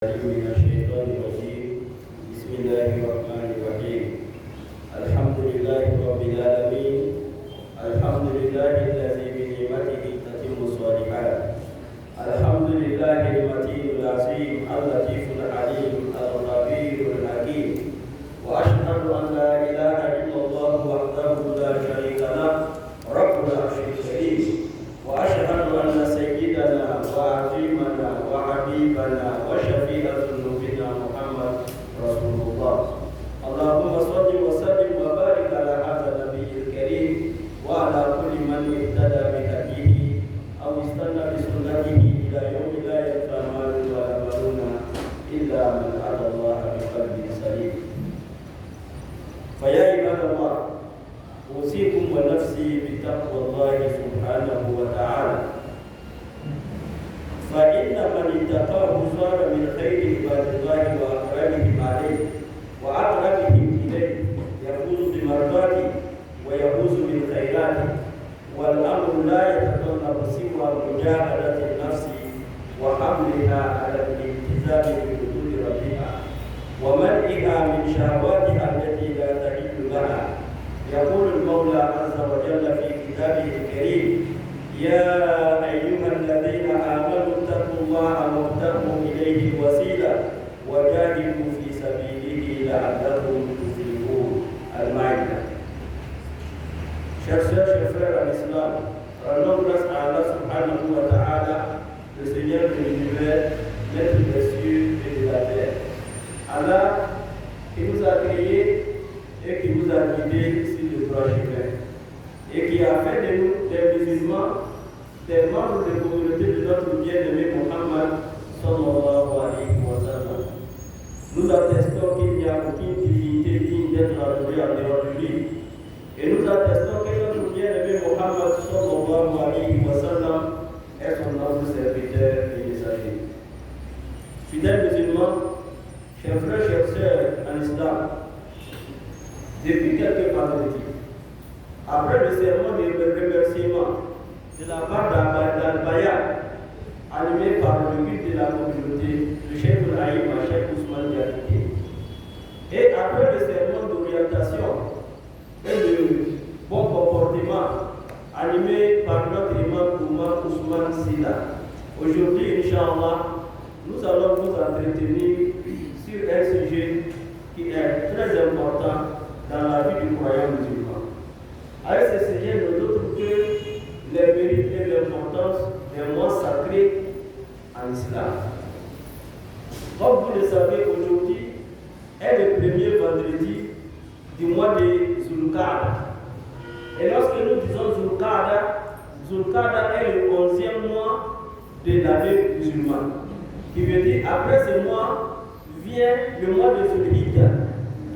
من الشيطان الرجيم. بسم الله الرحمن الرحيم. الحمد لله رب العالمين. الحمد لله الذي بنعمته تتم الصالحات. الحمد لله المتين العظيم اللطيف العليم الخبير الحكيم. واشهد ان لا اله الا الله وحده لا شريك له رب العرش الكريم. واشهد ان سيدنا وعظيمنا وحبيبنا وشفيع ذنوبنا محمد رسول الله. اللهم صل وسلم وبارك على هذا النبي الكريم وعلى كل من اهتدى بهديه او استنى بسنته الى يوم لا ينفع مال ولا بنون الا من اتى الله بقلب سليم. فيا عباد الله، اوصيكم ونفسي بتقوى الله سبحانه وتعالى، فإن من اتقاه صار من خير عباد الله وأقربهم عليه وأقربهم إليه، يفوز بمرضاته ويفوز بالخيرات. والأمر لا يتطلب سوى مجاهدة النفس وحملها على الالتزام بحدود ربها ومنعها من شهواتها التي لا تحل لها. يقول المولى عز وجل في كتابه الكريم: يا أيها الذين آمنوا اتقوا الله وابتغوا إليه الوسيلة وجاهدوا في سبيله لعلكم تفلحون. المائدة. Chers sœurs, chers frères en islam, rendons grâce à Allah subhanahu wa ta'ala, le Seigneur de l'univers, maître des cieux et de la terre. Allah qui nous a créés et qui nous a guidés sur le droit chemin et qui a fait de nous des musulmans, des membres de la communauté de notre bien-aimé Muhammad sallallahu alayhi wa sallam. Nous attestons qu'il n'y a aucune divinité digne d'être adorée en dehors de lui. Et nous attestons que notre bien-aimé Muhammad sallallahu alayhi wa sallam est son noble serviteur et messager. Fidèles musulmans, chers frères, chers sœurs en islam, depuis quelques vendredis, après le sermon de remerciement de la part d'Al-Bayan, animé par le but de la communauté, le chef de l'Aïm, Cheikh Ousmane Diakité, et après le sermon d'orientation et de bon comportement, animé par notre imam Oumar Ousmane Sida, aujourd'hui, Inch'Allah, nous allons vous entretenir sur un sujet qui est très important dans la vie du croyant musulman. Avec ce sujet, nous autres que les mérites et l'importance des mois sacrés en islam. Comme vous le savez, aujourd'hui est le premier vendredi du mois de Zulqa'da. Et lorsque nous disons Zulqa'da est le 11e mois de l'année musulmane, qui veut dire après ce mois vient le mois de Zulhijja,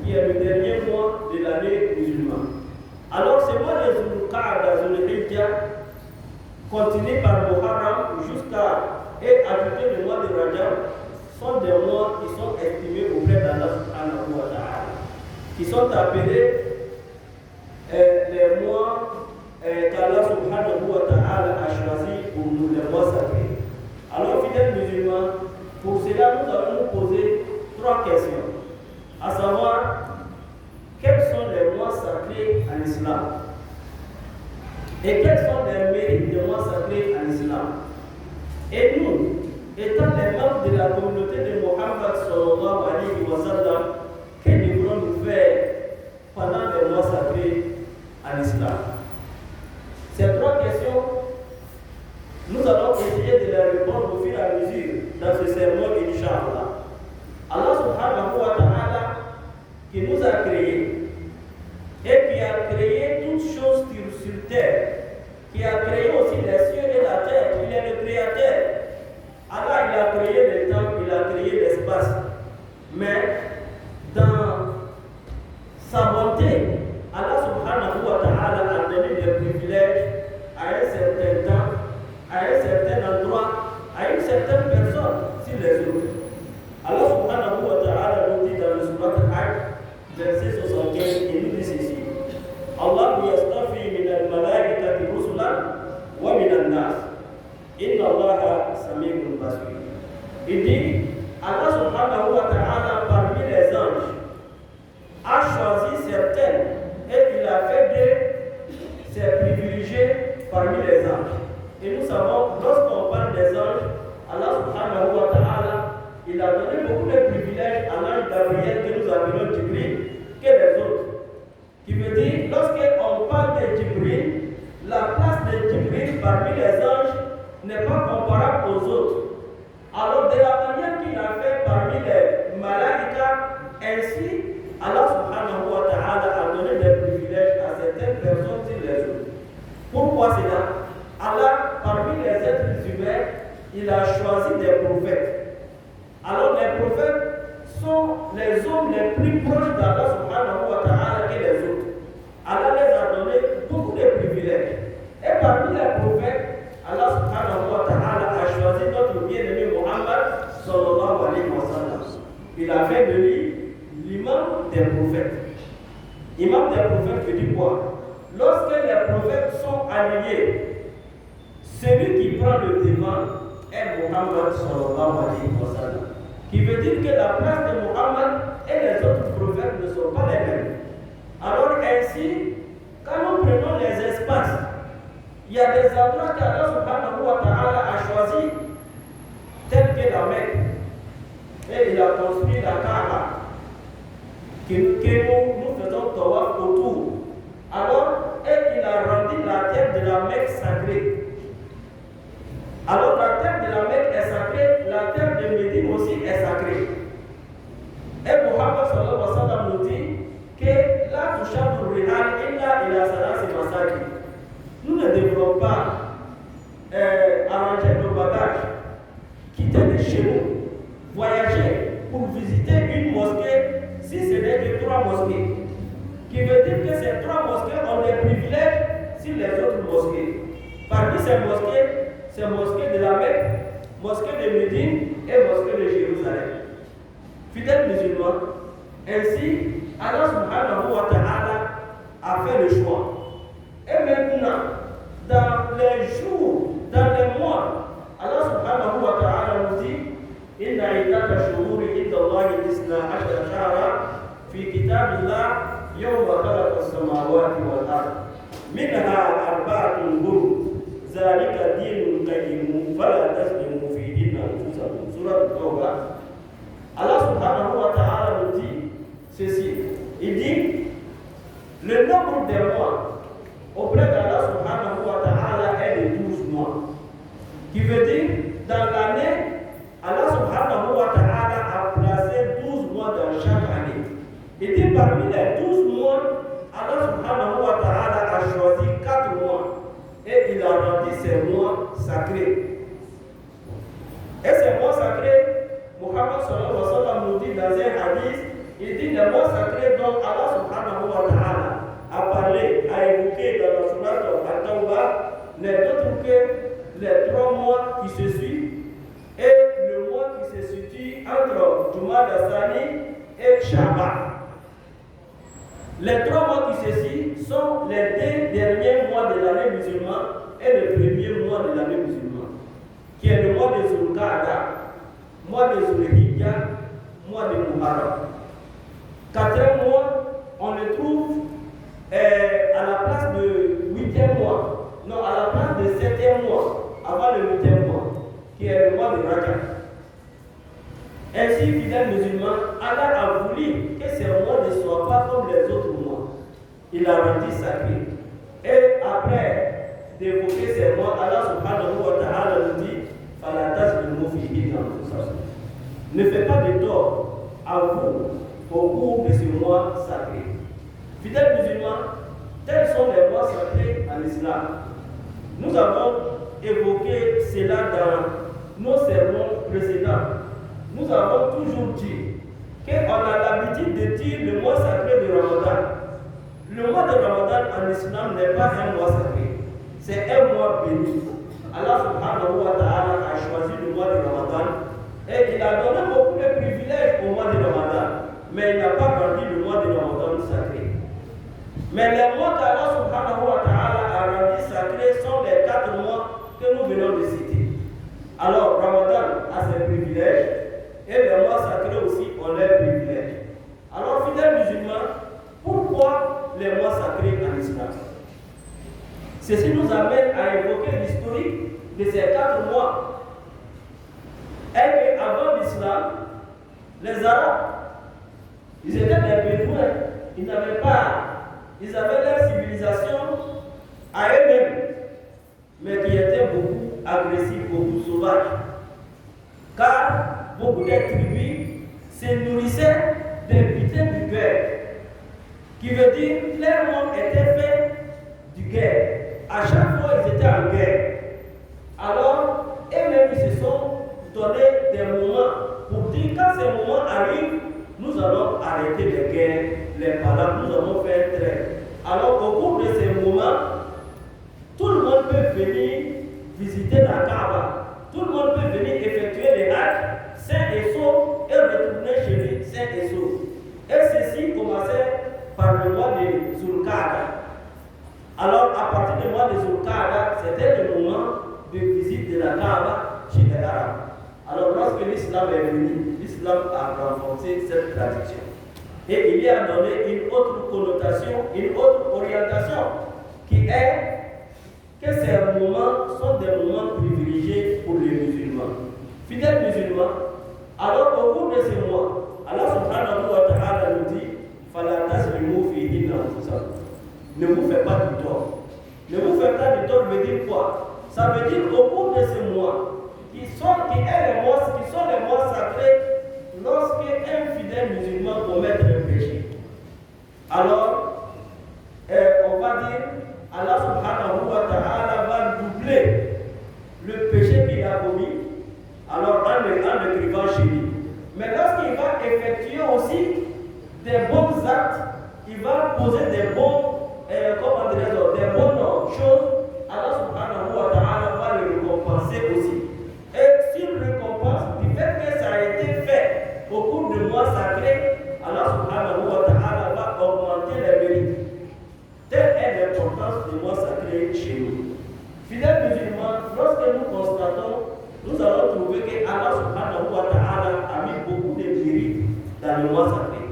qui est le dernier mois de l'année musulmane. Alors ce mois de Zulqa'da, Zulhijja, continué par Muharram et ajouté le mois de Rajab, sont des mois qui sont estimés auprès d'Allah subhanahu wa ta'ala, qui sont appelés les mois qu'Allah subhanahu wa ta'ala a choisi pour nous, les mois sacrés. Alors fidèles musulmans, pour cela nous allons nous poser 3 questions, à savoir quels sont les mois sacrés en islam et quels sont les mérites des mois sacrés en islam. Et nous, étant les membres de la communauté de Muhammad sallallahu alayhi wa sallam, que devrons-nous faire pendant les mois sacrés en islam? Ces 3 questions, nous allons essayer de les répondre au fur et à mesure dans ce sermon, Inch'Allah. Allah subhanahu wa ta'ala qui nous a créés et qui a créé toutes choses sur terre, qui a créé aussi les cieux et la terre, il est le créateur. Allah, il a créé le temps, il a créé l'espace. Mais dans sa bonté, Allah subhanahu wa ta'ala a donné des privilèges à un certain temps, à un certain endroit, à une certaine personne sur les autres. Allah subhanahu wa ta'ala nous dit dans le surat Al-Hajj, verset 75, il nous dit ceci: Allah yastafi min al-malaikati rusulan wa min al-nas. Inna Allah sami'un basir. Il dit, Allah a donné beaucoup de privilèges à l'ange Gabriel que nous appelons Djibril que les autres. Qui veut dire, lorsqu'on parle de Djibril, la place de Djibril parmi les anges n'est pas comparable aux autres. Alors, de la manière qu'il a fait parmi les malaïkas, ainsi, Allah subhanahu wa ta'ala a donné des privilèges à certaines personnes sur les autres. Pourquoi cela? Allah, parmi les êtres humains, il a choisi des prophètes. Alors, les prophètes sont les hommes les plus proches d'Allah subhanahu wa ta'ala que les autres. Allah les a donné beaucoup de privilèges. Et parmi les prophètes, Allah subhanahu wa ta'ala a choisi notre bien-aimé Muhammad sallallahu alayhi wa sallam. Il a fait de lui l'imam des prophètes. Imam des prophètes veut dire quoi? Lorsque les prophètes sont alignés, celui qui prend le devant est Muhammad sallallahu alayhi wa sallam. Qui veut dire que la place de Muhammad et les autres prophètes ne sont pas les mêmes. Alors ainsi, quand nous prenons les espaces, il y a des endroits qu'Allah subhanahu wa ta'ala a choisi, tels que la Mecque. Et il a construit la Kaaba, que nous faisons tawaf autour. Alors, et il a rendu la terre de la Mecque sacrée. Alors, la terre de la Mecque est sacrée, la terre de Médine aussi est sacrée. Et Muhammad sallallahu alayhi wa sallam nous dit que la touchable rihal illa ila salasi masaki. Nous ne devrons pas arranger nos bagages, quitter de chez nous, voyager pour visiter une mosquée si ce n'est que 3 mosquées. Qui veut dire que ces 3 mosquées ont des privilèges sur les autres mosquées. Parmi ces mosquées de la Mecque, mosquée de Médine et mosquée de Jérusalem. Fidèles musulmans, ainsi, Allah subhanahu wa ta'ala a fait le choix. Et maintenant, dans les jours, dans les mois, Allah subhanahu wa ta'ala nous dit Inna iddata shuhuri inda Allahi isna ashara shahra fi kitabillah yawma khalaqa as-samawati wal ard minha arba'atun hurum zalika dinul qayyim fala taslimu fihinna anfusakum. Surah At-Tawbah. Allah subhanahu wa ta'ala nous dit ceci. Il dit le nombre des mois auprès d'Allah subhanahu wa ta'ala est de 12 mois. Qui veut dire, dans l'année, Allah subhanahu wa ta'ala a placé 12 mois dans chaque année. Il dit parmi les 12 mois, Allah subhanahu wa ta'ala a choisi 4 mois. Et il a rendu ces mois sacrés. Et ces mois sacrés, Muhammad sallallahu alayhi wa sallam nous dit dans un hadith, il dit les mois sacrés dont Allah subhanahu wa ta'ala a parlé, a évoqué dans la sourate At-Tawbah, n'est d'autre que les 3 mois qui se suivent et le mois qui se situe entre Jumad al-Thani et Shaban. Les 3 mois qui se suivent sont les 2 derniers mois de l'année musulmane et le premier mois de l'année musulmane, qui est le mois de Zulqa'ada, mois de Zulhijja, mois de Muharram. 4e mois, on le trouve à la place de 8e mois, non, à la place de 7e mois, avant le 8e mois, qui est le mois de Rajab. Ainsi, fidèles musulmans, Allah a voulu que ces mois ne soient pas comme les autres mois. Il a rendu sacré. Et après d'évoquer ces mois, Allah subhanahu wa ta'ala nous dit Fala taslimu fihinna anfusakum. Ne faites pas de tort à vous au cours de ce mois sacré. Fidèles musulmans, tels sont les mois sacrés en islam. Nous avons évoqué cela dans nos sermons précédents. Nous avons toujours dit qu'on a l'habitude de dire le mois sacré de Ramadan. Le mois de Ramadan en islam n'est pas un mois sacré, c'est un mois béni. Allah subhanahu wa ta'ala a choisi le mois de Ramadan et il a donné beaucoup de privilèges au mois de Ramadan, mais il n'a pas rendu le mois de Ramadan sacré. Mais les mois qu'Allah subhanahu wa ta'ala a rendu sacrés sont les 4 mois que nous venons de citer. Alors Ramadan a ses privilèges et les mois sacrés aussi ont leurs privilèges. Alors fidèles musulmans, pourquoi les mois sacrés en islam? Ceci nous amène à évoquer l'historique de ces 4 mois. Et qu'avant l'islam, les Arabes, ils étaient des bédouins, ils n'avaient pas, ils avaient leur civilisation à eux-mêmes, mais qui étaient beaucoup agressifs, beaucoup sauvages. Car beaucoup des tribus se nourrissaient des butins du guerre, qui veut dire que leur monde était fait du guerre. À chaque fois, ils étaient en guerre. Alors, eux-mêmes, ils se sont donné des moments pour dire quand ces moments arrivent, nous allons arrêter les guerres, les palabres, nous allons faire trêve. Alors, au cours de ces moments, tout le monde peut venir visiter la Kaaba. Tout le monde peut venir effectuer les actes sains et saufs et retourner chez lui sains et saufs. Et ceci commençait par le mois de Zulqa'ada. Alors, à partir du mois de Zulqa'ada, c'était le moment de visite de la Kaaba chez les Arabes. Alors, lorsque l'islam est venu, l'islam a renforcé cette tradition. Et il y a donné une autre connotation, une autre orientation, qui est que ces moments sont des moments privilégiés pour les musulmans. Fidèles musulmans, alors au cours de ces mois, Allah subhanahu wa ta'ala nous dit Fala taslimu fihi anfusakum. Ne vous faites pas du tort. Ne vous faites pas du tort veut dire quoi? Ça veut dire au cours de ces mois, qui sont les mois sacrés, lorsqu'un fidèle musulman commet un péché. Alors, on va dire Allah subhanahu wa ta'ala va doubler le péché qu'il a commis, alors en l'écrivant chez lui. Mais lorsqu'il va effectuer aussi des bons actes, il va poser des bonnes choses, Allah subhanahu wa ta'ala va le récompenser aussi. Et s'il récompense du fait que ça a été fait au cours du mois sacré, Allah subhanahu wa ta'ala va augmenter les mérites. Telle est l'importance du mois sacré chez nous. Fidèles musulmans, lorsque nous constatons, nous allons trouver que Allah subhanahu wa ta'ala a mis beaucoup de mérites dans le mois sacré.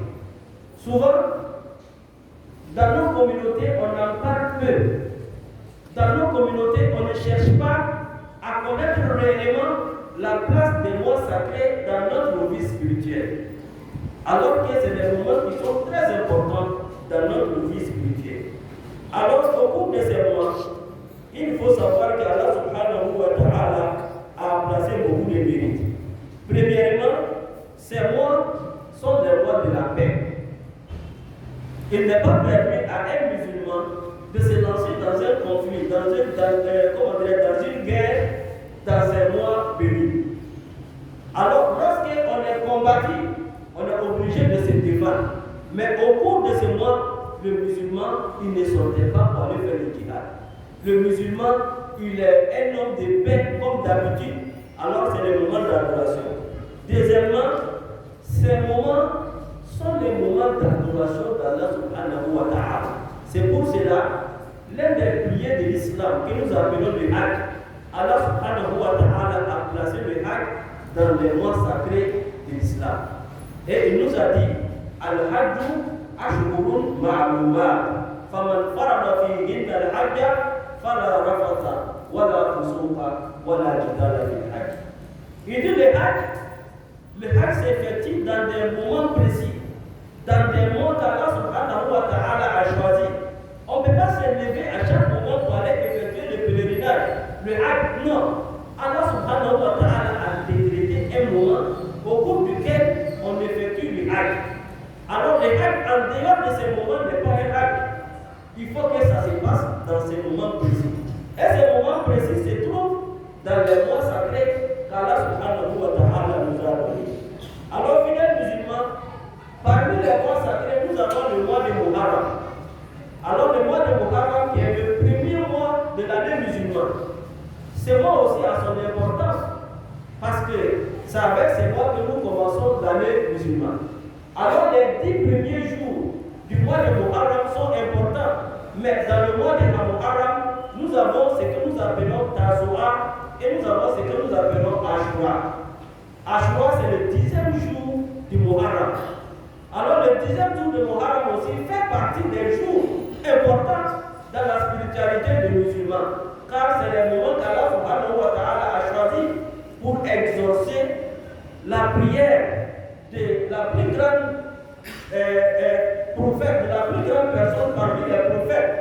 Souvent, dans nos communautés, on en parle peu. Dans nos communautés, on ne cherche pas à connaître réellement la place des mois sacrés dans notre vie spirituelle. Alors que c'est des moments qui sont très importants dans notre vie spirituelle. Alors, au cours de ces mois, il faut savoir qu'Allah subhanahu wa ta'ala a placé beaucoup de mérites. Premièrement, ces mois sont des mois de la paix. Il n'est pas permis à un musulman de se lancer dans un conflit, dans une guerre, dans ces mois bénis. Alors, lorsqu'on est combattu, on est obligé de se défendre. Mais au cours de ces mois, le musulman, il ne sortait pas pour aller faire le djihad. Le musulman, il est un homme de paix comme d'habitude. Alors, c'est le moment d'adoration. Deuxièmement, ces moments sont les moments d'adoration d'Allah subhanahu wa ta'ala. C'est pour cela, l'un des piliers de l'islam que nous appelons le Hajj, Allah subhanahu wa ta'ala a placé le Hajj dans les mois sacrés de l'islam. Et il nous a dit Al-Hajju ashhurun ma'lumat faman farada fihinna al-hajja fala rafatha wala fusuqa wala jidala fil hajj. Il dit le Hajj s'effectue dans des moments précis, dans des mois qu'Allah subhanahu wa ta'ala a choisi. On ne peut pas se lever à chaque moment pour aller effectuer le pèlerinage. Le Hajj, non. Allah subhanahu wa ta'ala a décrété un moment au cours duquel on effectue le Hajj. Alors le Hajj, en dehors de ces moments, n'est pas un Hajj. Il faut que ça se passe dans ces moments précis. Et ces moments précis se trouvent dans les mois sacrés qu'Allah subhanahu wa ta'ala nous a donnés. Alors, fidèles musulmans, parmi les mois sacrés, nous avons le mois de Muharram. Alors, le mois de Muharram qui est le premier mois de l'année musulmane. Ce mois aussi a son importance parce que c'est avec ce mois que nous commençons l'année musulmane. Alors, les 10 premiers jours du mois de Muharram sont importants. Mais dans le mois de Muharram, nous avons ce que nous appelons Tasu'a et nous avons ce que nous appelons Ashura. Ashura, c'est le 10e jour du Muharram. Alors, le 10e jour du Muharram aussi fait partie des jours importants dans la spiritualité des musulmans. Car c'est le moment qu'Allah subhanahu wa ta'ala a choisi pour exaucer la prière de la plus grande prophète, de la plus grande personne parmi les prophètes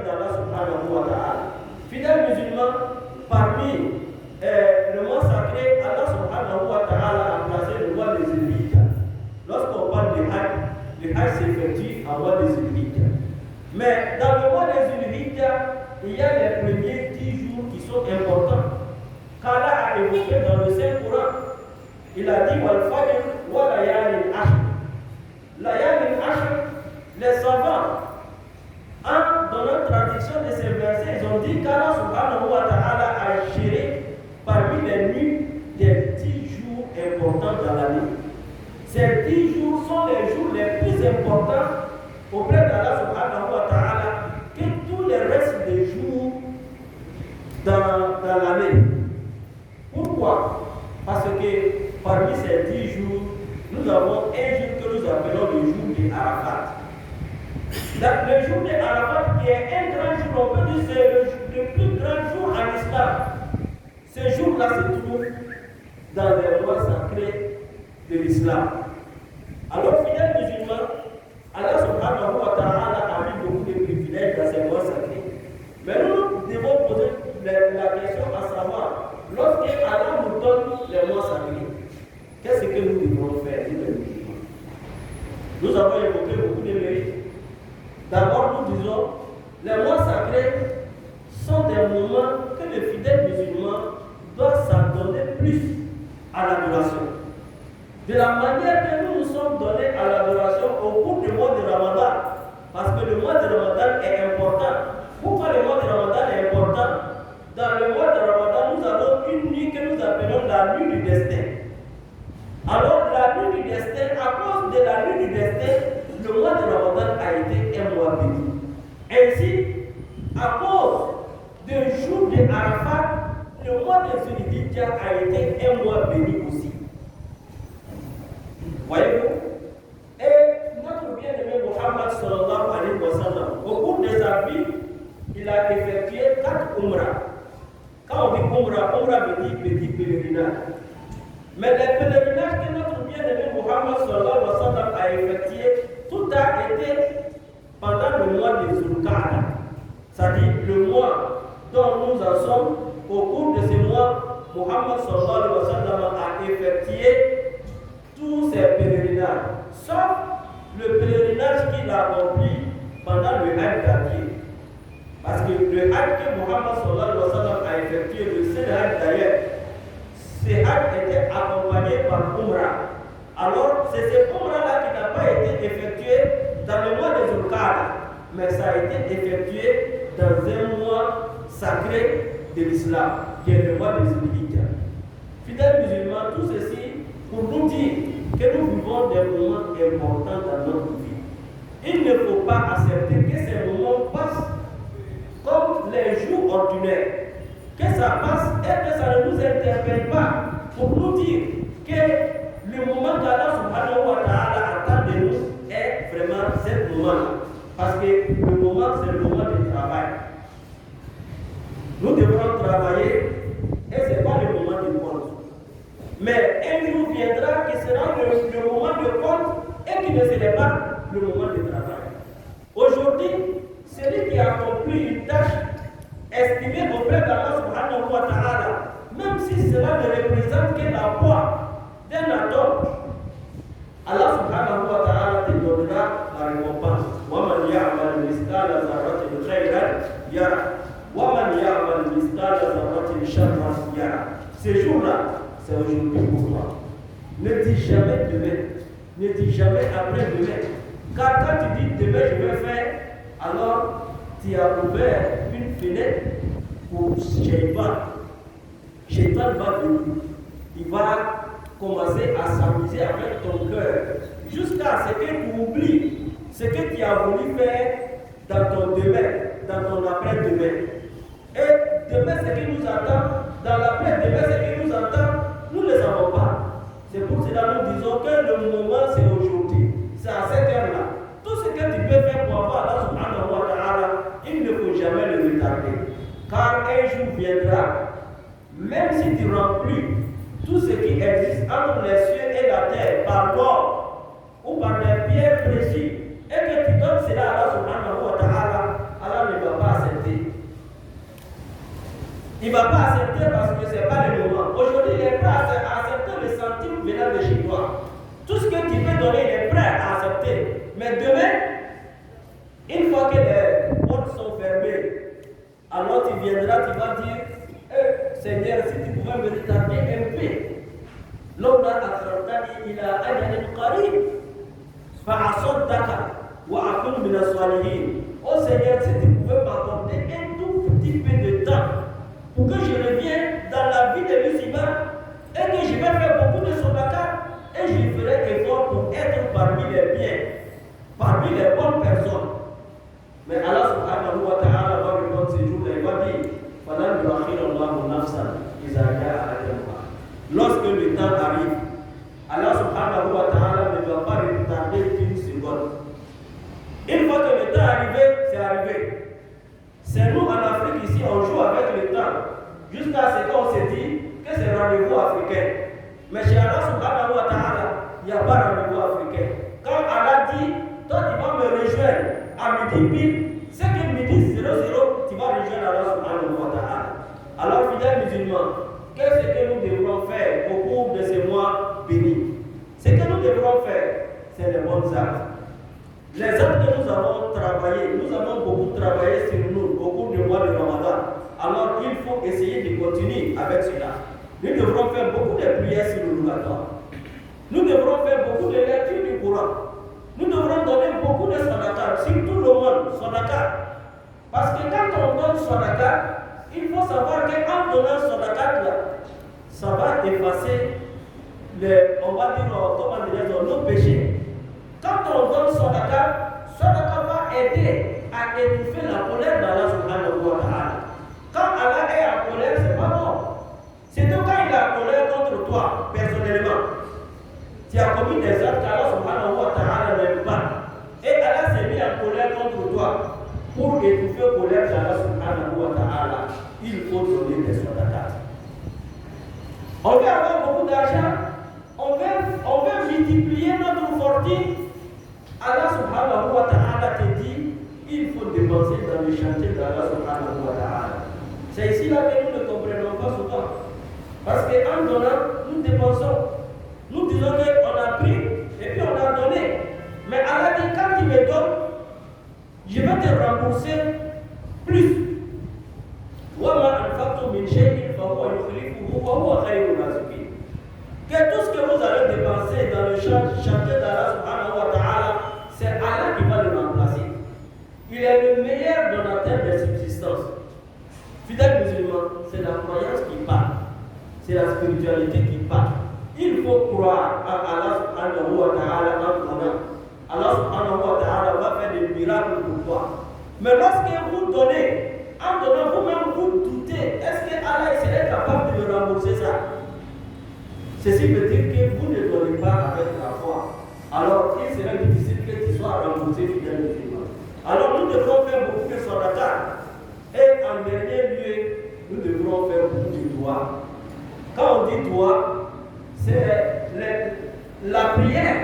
d'Allah subhanahu wa ta'ala. Fidèles musulmans, parmi le mois sacré, Allah subhanahu wa ta'ala a placé le mois des Zulhijja. Lorsqu'on parle de Hajj, le Hajj s'effectue en mois des Zulhijja. Mais dans le mois des Zulhijja, il y a les premiers 10 jours qui sont importants. qu'Allah a évoqué dans le Saint-Coran. Il a dit Wal-Fajr wa layalin ashr. Layalin ashr, les savants, dans notre traduction de ces versets, ils ont dit qu'Allah subhanahu wa ta'ala a géré parmi les nuits des 10 jours importants dans l'année. Ces 10 jours sont les jours les plus importants auprès d'Allah subhanahu wa ta'ala que tous les restes des jours dans l'année. Pourquoi? Parce que parmi ces 10 jours, nous avons un jour que nous appelons le jour de Arafat. Le jour de Arafat qui est un grand jour, on peut dire c'est le plus grand jour en islam. Ce jour-là se trouve dans les lois sacrées de l'islam. Alors, fidèles musulmans, Allah subhanahu wa ta'ala a mis beaucoup de privilèges dans ces lois sacrées. Mais nous devons poser la question à savoir, lorsque Allah nous donne les lois sacrées, qu'est-ce que nous devons faire? Nous avons évoqué beaucoup de mérites. D'abord, nous disons, les mois sacrés sont des moments que les fidèles musulmans doivent s'adonner plus à l'adoration. De la manière que nous nous sommes donnés à l'adoration au cours du mois de Ramadan, parce que le mois de Ramadan est important. Pourquoi le mois de Ramadan est important? Dans le mois de Ramadan, nous avons une nuit que nous appelons la nuit du destin. Alors, la nuit du destin, à cause de la nuit du destin, le mois de Ramadan a été un mois béni. Ainsi, à cause du jour de Arafat, le mois de Zulhijja a été un mois béni aussi. Voyez-vous? Et notre bien-aimé Muhammad sallallahu alayhi wa sallam, au cours de sa vie, il a effectué 4 umrah. Quand on dit umrah, umrah veut dire petit pèlerinage. Mais les pèlerinages que notre bien-aimé Muhammad sallallahu alayhi wa sallam a effectué, tout a été pendant le mois de Zulqa'dah, c'est-à-dire le mois dont nous en sommes. Au cours de ce mois, Muhammad sallallahu alayhi wa sallam a effectué tous ses pèlerinages, sauf le pèlerinage qu'il a accompli pendant le Hajj d'Adier. Parce que le Hajj que Muhammad sallallahu alayhi wa sallam a effectué, le seul Hajj d'ailleurs, ce Hajj était accompagné par Umrah. Alors, c'est ce Umrah-là qui n'a pas été effectué dans le mois de Zulqa'dah, mais ça a été effectué dans un mois sacré de l'islam, qui est le mois de Zulhijja. Fidèles musulmans, tout ceci pour nous dire que nous vivons des moments importants dans notre vie. Il ne faut pas accepter que ces moments passent comme les jours ordinaires, que ça passe et que ça ne nous interpelle pas, pour nous dire que le moment qu'Allah subhanahu wa ta'ala attend de nous est vraiment ce moment. Parce que le moment, c'est le moment du travail. Nous devrons travailler et ce n'est pas le moment du compte. Mais un jour viendra qui sera le moment de compte et qui ne sera pas le moment de travail. Aujourd'hui, celui qui a accompli une tâche estimée auprès d'Allah subhanahu wa ta'ala, même si cela ne représente que la poids d'un atome, Allah subhanahu wa ta'ala te donnera la récompense. وَمَنْ يَعْمَلْ مِثْقَالَ ذَرَّةٍ خَيْرًا يَرَهُ وَمَنْ يَعْمَلْ مِثْقَالَ ذَرَّةٍ شَرًّا يَرَهُ. Ce jour-là, c'est aujourd'hui pour toi. Ne dis jamais demain, ne dis jamais après-demain. Car quand tu dis demain je vais faire, alors tu as ouvert une fenêtre pour Shaitan. Shaitan va venir. Il va commencer à s'amuser avec ton cœur jusqu'à ce que tu oublies ce que tu as voulu faire dans ton demain, dans ton après-demain. Et demain, ce qui nous attend, dans l'après-demain, ce qui nous attend, nous ne le savons pas. C'est pour cela que nous disons que le moment, c'est aujourd'hui. C'est à cette heure-là. Tout ce que tu peux faire pour avoir Allah subhanahu wa ta'ala, il ne faut jamais le retarder. Car un jour viendra, même si tu remplis qui existe entre les cieux et la terre par l'or ou par des pierres précieuses et que tu donnes cela à Allah subhanahu wa ta'ala, Allah ne va pas accepter. Il ne va pas accepter parce que ce n'est pas le moment. Aujourd'hui, il est prêt à accepter le centime venant de chez toi. Tout ce que tu peux donner, il est prêt à accepter. Mais demain, une fois que les portes sont fermées, alors tu viendras, tu vas dire, Seigneur, si tu pouvais me retarder un peu. لولا أخرتني إلى أجل قريب فأصدق وأكون من الصالحين. Oh Seigneur, si tu pouvais m'accorder un tout petit peu de temps pour que je revienne dans la vie de musulman et que je vais faire beaucoup de sadaqa et je ferai effort pour être parmi les biens, parmi les bonnes personnes. Mais Allah subhanahu wa ta'ala va répondre ces jours-là, il va dire فَلَنْ يُؤَخِّرَ اللَّهُ نَفْسًا إِذَا جَاءَ أَجَلُهَا. Lorsque le temps arrive, Allah subhanahu wa ta'ala ne doit pas retarder une seconde. Une fois que le temps est arrivé, c'est arrivé. C'est nous en Afrique ici, on joue avec le temps. Jusqu'à ce qu'on se dit que c'est rendez-vous africain. Mais chez Allah subhanahu wa ta'ala, il n'y a pas rendez-vous africain. Quand Allah dit, toi tu vas me rejoindre à midi pile, c'est que midi 00, tu vas rejoindre Allah subhanahu wa ta'ala. Alors fidèles musulmans, qu'est-ce que nous devrons faire au cours de ces mois bénis? Ce que nous devrons faire, c'est les bonnes actes. Les actes que nous avons travaillé, nous avons beaucoup travaillé sur nous au cours du mois de Ramadan. Alors il faut essayer de continuer avec cela. Nous devrons faire beaucoup de prières sur le rogatoire. Nous devrons faire beaucoup de lectures du Coran. Nous devrons donner beaucoup de sadaqa, sur tout le monde, sadaqa. Parce que quand on donne sadaqa, il faut savoir qu'en donnant sadaqa, ça va effacer on va dire, comment dire, nos péchés. Quand on donne sadaqa, sadaqa va aider à étouffer la colère d'Allah subhanahu wa ta'ala. Quand Allah est en colère, c'est pas bon. C'est donc quand il est en colère contre toi, personnellement, tu as commis des actes qu'Allah subhanahu wa ta'ala n'aime pas. Et Allah s'est mis en colère contre toi. Pour étouffer la colère d'Allah subhanahu wa ta'ala, il faut donner des sadaqa. On veut avoir beaucoup d'argent, on veut multiplier notre fortune. Allah subhanahu wa ta'ala te dit, il faut dépenser dans le chantier d'Allah subhanahu wa ta'ala. C'est ici là que nous ne comprenons pas souvent. Parce qu'en donnant, nous dépensons. Nous disons qu'on a pris et puis on a donné. Mais Allah dit, quand tu me donnes, je vais te rembourser plus. Que tout ce que vous allez dépenser dans le chantier d'Allah subhanahu wa ta'ala, c'est Allah qui va le remplacer. Il est le meilleur donateur de subsistance. Fidèles musulmans, c'est la croyance qui parle. C'est la spiritualité qui parle. Il faut croire à Allah subhanahu wa ta'ala en donnant. Allah subhanahu wa ta'ala va faire des miracles pour toi. Mais lorsque vous donnez, en donnant vous-même, vous doutez, est-ce que Allah serait capable de me rembourser ça? Ceci veut dire que vous ne donnez pas avec la foi. Alors il serait difficile que tu sois remboursé fidèle musulman. Alors nous devrons faire beaucoup de sadaqa. Et en dernier lieu, nous devrons faire beaucoup de doigts. Quand on dit doigt, c'est la prière.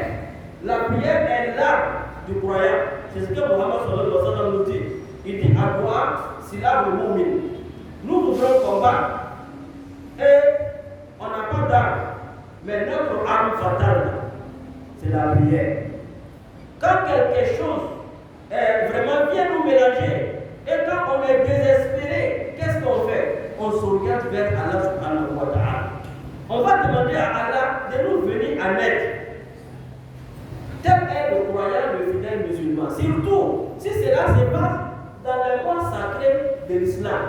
La prière est l'arme du croyant. C'est ce que Muhammad sallallahu alayhi wa sallam nous dit. Il dit à doigt, c'est l'arme du mu'min. Nous voudrons combattre. Et on n'a pas d'arme. Mais notre arme fatale, c'est la prière. Quand quelque chose vraiment vient nous mélanger, et quand on est désespéré, qu'est-ce qu'on fait? On s'oriente vers Allah subhanahu wa ta'ala. On va demander à Allah de nous venir en aide. Tel est le croyant, le fidèle musulman. Surtout si cela se passe dans les mois sacrés de l'islam.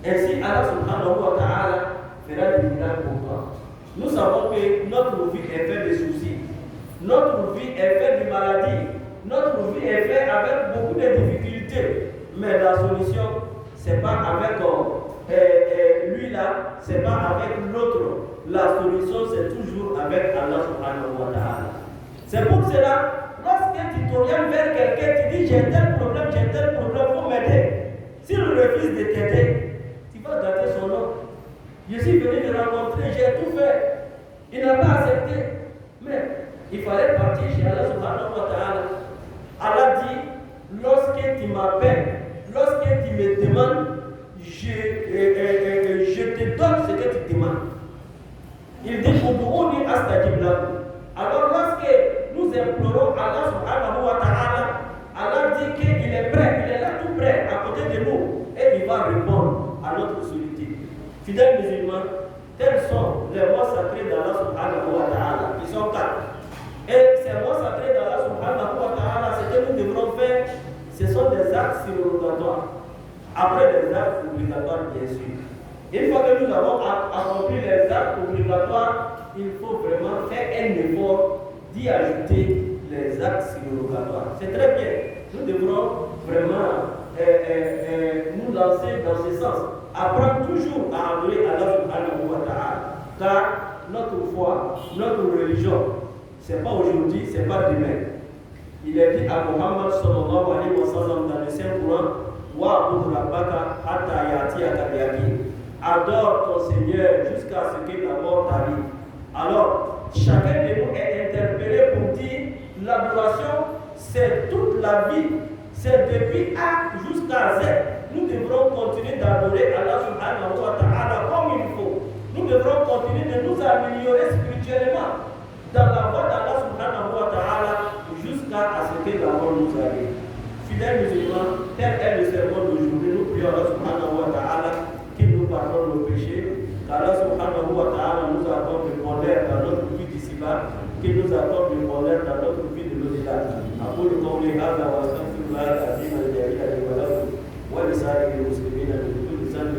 Ainsi, Allah subhanahu wa ta'ala fera des miracles pour toi. Nous savons que notre vie est faite de soucis. Notre vie est faite de maladies. Notre vie est faite avec beaucoup de difficultés. Mais la solution, ce n'est pas avec lui là, ce n'est pas avec l'autre. La solution, c'est toujours avec Allah subhanahu wa ta'ala. C'est pour cela, lorsque tu t'orientes vers quelqu'un, tu dis j'ai tel problème, pour m'aider. S'il refuse de t'aider, tu vas gâter son nom. Je suis venu te rencontrer, j'ai tout fait. Il n'a pas accepté. Mais il fallait partir chez Allah subhanahu wa ta'ala. Allah dit, lorsque tu m'appelles, lorsque tu me demandes, je te donne ce que tu demandes. Il dit, alors lorsque nous implorons Allah subhanahu wa ta'ala, Allah dit qu'il est prêt, il est là tout prêt, à côté de nous, et il va répondre à notre solitude. Fidèles musulmans, tels sont les mots sacrés d'Allah subhanahu wa ta'ala. Ils sont 4. Et ces mots sacrés d'Allah subhanahu wa ta'ala, ce que nous devrons faire, ce sont des actes surrogatoires. Après les actes obligatoires, bien sûr. Une fois que nous avons accompli les actes obligatoires, il faut vraiment faire un effort d'y ajouter les actes surrogatoires. C'est très bien. Nous devrons vraiment nous lancer dans ce sens. Apprendre toujours à adorer Allah subhanahu wa ta'ala. Car notre foi, notre religion, ce n'est pas aujourd'hui, ce n'est pas demain. Il est dit à Muhammad sallallahu alayhi wa sallam dans le Saint-Coran, Wa'bud rabbaka hatta ya'tiyaka al-yaqin. Adore ton Seigneur jusqu'à ce que la mort t'arrive. Alors, chacun de nous est interpellé pour dire l'adoration, c'est toute la vie. C'est depuis A jusqu'à Z. Nous devrons continuer d'adorer Allah subhanahu wa ta'ala comme il faut. Nous devrons continuer de nous améliorer spirituellement dans la voie d'Allah subhanahu wa ta'ala jusqu'à ce que la mort nous arrive. Fidèles musulmans, tel est le sermon d'aujourd'hui. Nous prions Allah subhanahu wa ta'ala qu'il nous pardonne nos péchés, qu'Allah subhanahu wa ta'ala nous accorde le bonheur dans notre vie d'ici-bas, qu'il nous accorde le bonheur dans notre vie de l'au-delà. أقول قولي هذا وأستغفر الله العظيم الجليل لي ولكم ولسائر المسلمين من كل ذنب